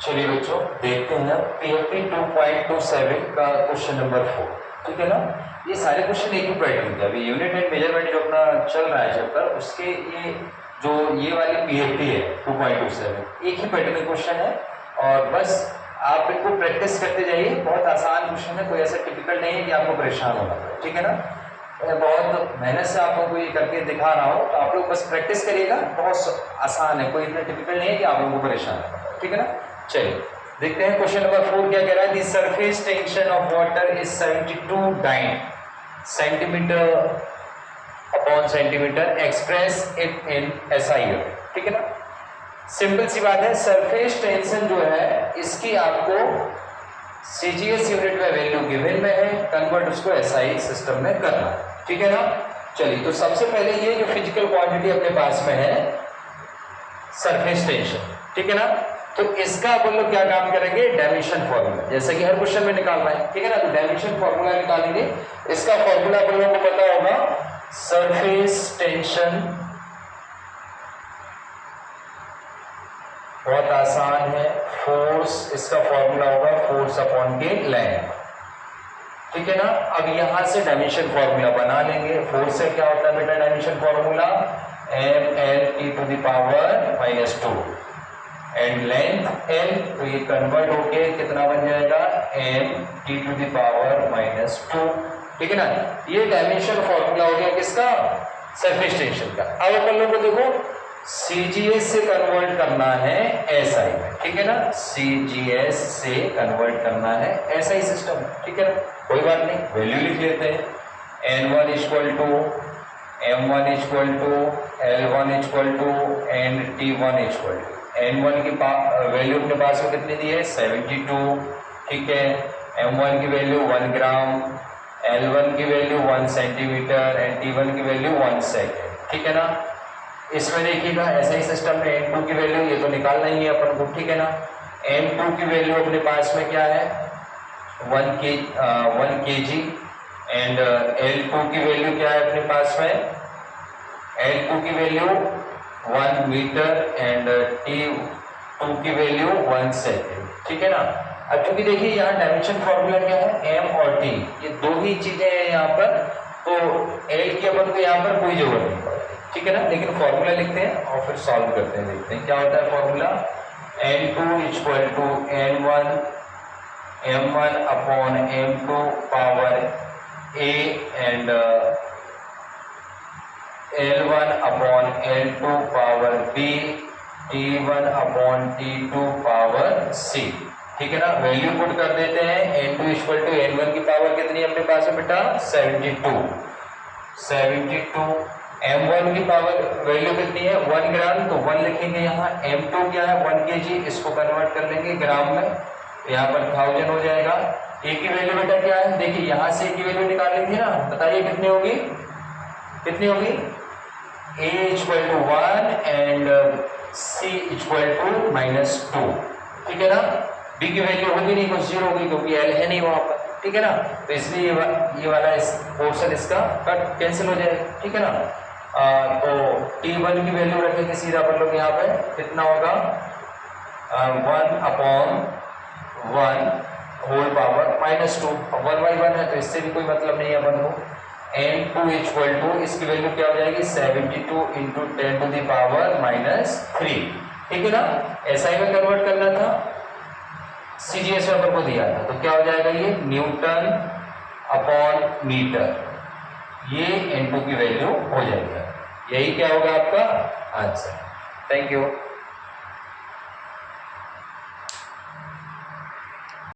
चलिए बच्चों देखते हैं पीएफपी 2.27 का क्वेश्चन नंबर 4। ठीक है ना। ये सारे क्वेश्चन एक ही पैटर्न के, अभी यूनिट एंड मेजरमेंट जो अपना चल रहा है चैप्टर, उसके ये वाली पीएफपी है 2.27 एक ही पैटर्न का क्वेश्चन है। और बस आप इनको प्रैक्टिस करते जाइए, बहुत आसान क्वेश्चन है, कोई ऐसा टिपिकल नहीं है कि आपको परेशान होना पड़े। ठीक है ना। मैं बहुत मेहनत से आप लोगों को ये करके दिखा रहा हूँ, तो आप लोग बस प्रैक्टिस करिएगा, बहुत आसान है, कोई इतना टिपिकल नहीं है कि आप लोगों को परेशान है। ठीक है ना। चलिए देखते हैं क्वेश्चन नंबर 4 क्या कह रहा है। The surface tension of water is 72 centimetre upon centimetre, express it in SI unit. ठीक है ना। सिंपल सी बात है, सरफेस टेंशन जो है इसकी आपको सीजीएस यूनिट में वैल्यू गिवन में है, कन्वर्ट उसको एसआई सिस्टम में करना। ठीक है ना। चलिए तो सबसे पहले ये जो फिजिकल क्वांटिटी अपने पास में है सरफेस टेंशन, ठीक है ना, तो इसका अपन लोग क्या काम करेंगे, डायमेंशन फॉर्मूला, जैसे कि हर क्वेश्चन में निकाल रहे हैं। ठीक है ना। तो डायमेंशन फॉर्मूला निकालेंगे। इसका फॉर्मूला अपन लोगों को पता होगा, सरफेस टेंशन, बहुत आसान है, फोर्स, इसका फॉर्मूला होगा फोर्स अपॉन के लेंथ। ठीक है ना। अब यहां से डायमेंशन फॉर्मूला बना लेंगे। फोर्स से क्या होता है बेटा dimension formula, M L T to the power -2 and length L, तो ये कन्वर्ट होके कितना बन जाएगा, M T to the power -2। ठीक है ना। ये डायमेंशन फॉर्मूला हो गया किसका, सरफेस टेंशन का। अब अपन लोग को देखो सीजीएस से कन्वर्ट करना है एसआई में। ठीक है ना। सीजीएस से कन्वर्ट करना है एसआई सिस्टम। ठीक है ना। कोई बात नहीं, वैल्यू लिख लेते हैं। N1 equal to M1 equal to L1 equal to and T1 equal to, N1 की वैल्यू अपने पास में कितनी दी है, 72। ठीक है। M1 की वैल्यू 1 ग्राम, L1 की वैल्यू 1 सेंटीमीटर एंड T1 की वैल्यू 1 सेकेंड। ठीक है ना। इसमें देखिएगा ऐसे ही सिस्टम में N2 की वैल्यू ये तो निकालना ही है अपन को। ठीक है ना। N2 की वैल्यू अपने पास में क्या है, 1 kg एंड L2 की वैल्यू क्या है अपने पास में, L2 की वैल्यू 1 मीटर एंड T2 की वैल्यू 1 सेकेंड। ठीक है ना। अब क्योंकि देखिए यहाँ डायमेंशन फॉर्मूला क्या है, M और T, ये दो ही चीजें हैं यहाँ पर, तो L की अपन को यहाँ पर कोई जरूरत नहीं पड़ती। ठीक है ना। लेकिन फॉर्मूला लिखते हैं और फिर सॉल्व करते हैं, देखते हैं क्या होता है formula. N2 equal to M1 upon M2 power A and L1 upon L2 power B, T1 upon T2 power C। ठीक है ना। वैल्यू पुट कर देते हैं। N2 इक्वल टू N1 की पावर कितनी है अपने पास में बेटा, 72। M1 की पावर वैल्यू कितनी है, 1 ग्राम, तो 1 लिखेंगे यहाँ। M2 क्या है, 1 kg, इसको कन्वर्ट कर लेंगे ग्राम में, यहाँ पर 1000 हो जाएगा। ए की वैल्यू बेटा क्या है, देखिए यहाँ से ए की वैल्यू निकाल लेंगे ना, बताइए कितनी होगी, कितनी होगी, A equal to 1 and C equal to -2। ठीक है ना। B की वैल्यू होगी नहीं, कुछ 0 होगी क्योंकि L है नहीं वहां पर। ठीक है ना। तो इसलिए ये वाला इस पोर्शन इसका कट कैंसिल हो जाएगा। ठीक है ना। तो T1 की वैल्यू रखेंगे सीधा अपन लोग यहाँ पे, कितना होगा, 1 अपॉन 1 होल पावर -2। 1/1 है तो इससे भी कोई मतलब नहीं है अपन को। N2 इक्वल टू, इसकी वैल्यू क्या हो जाएगी, 72 इंटू 10 टू द पावर -3। ठीक है ना। एसआई में कन्वर्ट करना था, सीजीएस में अपन को दिया था, तो क्या हो जाएगा ये, न्यूटन अपॉन मीटर, ये N2 की वैल्यू हो जाएगी। यही क्या होगा आपका आंसर। Thank you.